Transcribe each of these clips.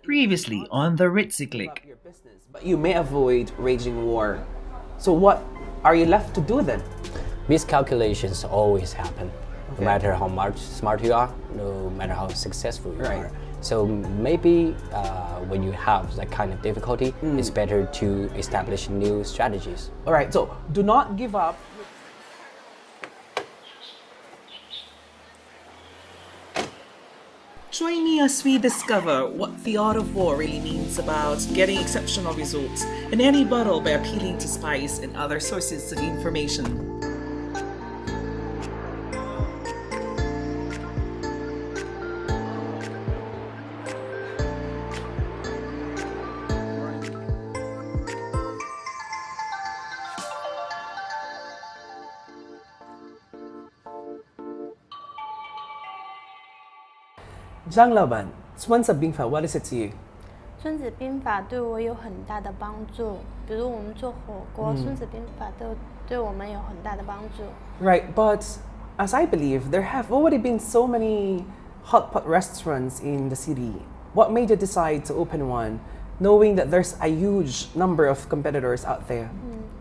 Previously on the Ritzy Click. Your business, but you may avoid raging war. So what are you left to do then? Miscalculations always happen, Okay. no matter how much smart you are, no matter how successful you Right. are. So maybe when you have that kind of difficulty, it's better to establish new strategies. All right, so do not give up. Join me as we discover what the art of war really means about getting exceptional results in any battle by appealing to spies and other sources of information. Zhang Laoban, 孙子兵法, what is it to you? 孙子兵法对我有很大的帮助，比如我们做火锅，孙子兵法都对我们有很大的帮助。 Right, but as I believe, there have already been so many hot pot restaurants in the city. What made you decide to open one, knowing that there's a huge number of competitors out there?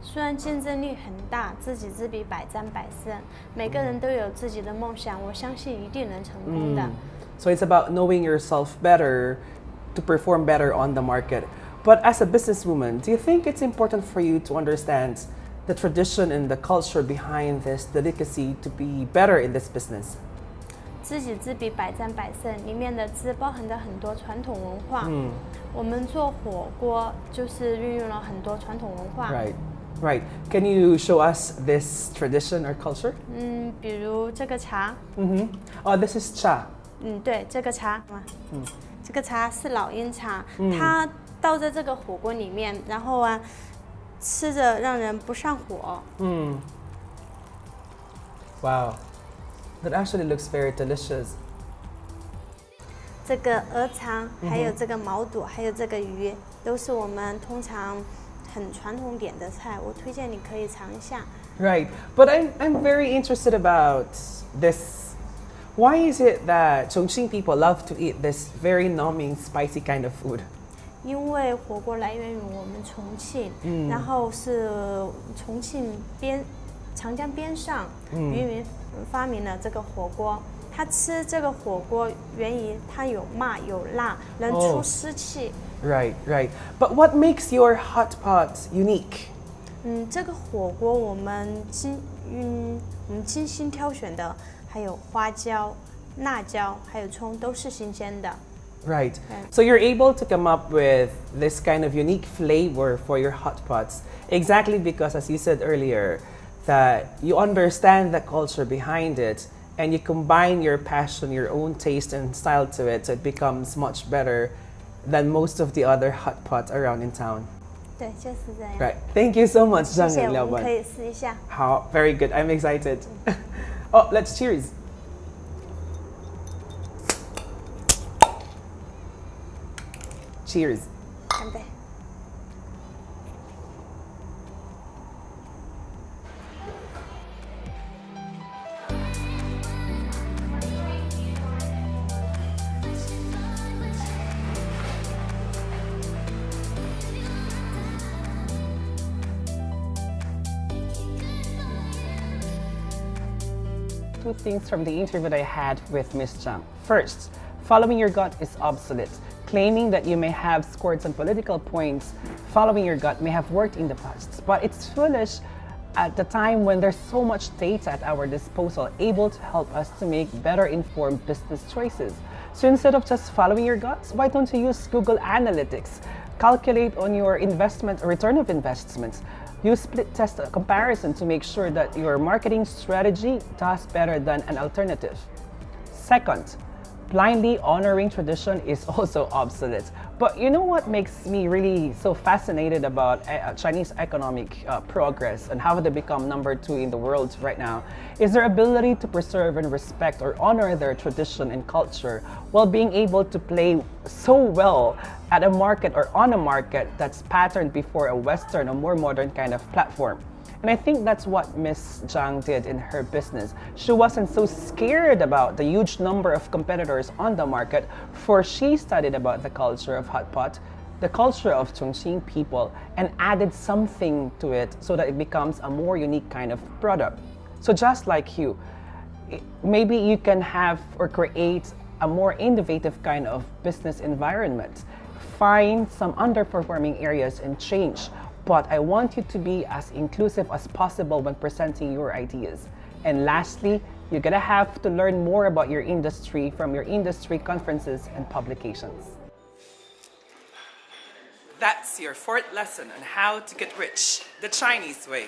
虽然竞争力很大，知己知彼，百战百胜，每个人都有自己的梦想，我相信一定能成功的。So it's about knowing yourself better to perform better on the market. But as a businesswoman, do you think it's important for you to understand the tradition and the culture behind this delicacy to be better in this business? 知己知彼，百战百胜里面的知包含着很多传统文化。我们做火锅就是运用了很多传统文化。 Right, right. Can you show us this tradition or culture? 比如这个茶， Oh, this is cha. 对，这个茶，这个茶是老鹰茶，它倒在这个火锅里面，然后啊，吃着让人不上火。 Wow, that actually looks very delicious. 这个鹅肠，还有这个毛肚，还有这个鱼，都是我们通常很传统点的菜，我推荐你可以尝一下。 Right, but I'm very interested about this. Why is it that Chongqing people love to eat this very numbing, spicy kind of food? 因为火锅来源于我们重庆，然后是重庆长江边上渔民发明了这个火锅。他吃这个火锅源于它有麻有辣，能出湿气。 Right, right. But what makes your hot pot unique? 这个火锅我们精心挑选的，还有花椒、辣椒，还有葱都是新鲜的。 Right. So you're able to come up with this kind of unique flavor for your hot pots exactly because, as you said earlier, that you understand the culture behind it and you combine your passion, your own taste and style to it, so it becomes much better than most of the other hot pots around in town. 对，就是这样。 Right. Thank you so much, 谢 Zhang 谢， and 我们可 Liaoban. 以试一下。 How very good. I'm excited. Oh, let's cheers. Cheers. 干杯！ Two things from the interview that I had with Miss Zhang. First, following your gut is obsolete. Claiming that you may have scored some political points following your gut may have worked in the past, but it's foolish at the time when there's so much data at our disposal able to help us to make better informed business choices. So instead of just following your guts, why don't you use Google Analytics? Calculate on your investment return of investments. Use split test comparison to make sure that your marketing strategy does better than an alternative. Second, blindly honoring tradition is also obsolete. But you know what makes me really so fascinated about Chinese economic progress and how they become number 2 in the world right now is their ability to preserve and respect or honor their tradition and culture while being able to play so well at a market or on a market that's patterned before a Western or more modern kind of platform. And I think that's what Miss Zhang did in her business. She wasn't so scared about the huge number of competitors on the market, for she studied about the culture of hot pot, the culture of Chongqing people, and added something to it so that it becomes a more unique kind of product. So just like you, maybe you can have or create a more innovative kind of business environment. Find some underperforming areas and change. But I want you to be as inclusive as possible when presenting your ideas. And lastly, you're gonna have to learn more about your industry from your industry conferences and publications. That's your fourth lesson on how to get rich the Chinese way.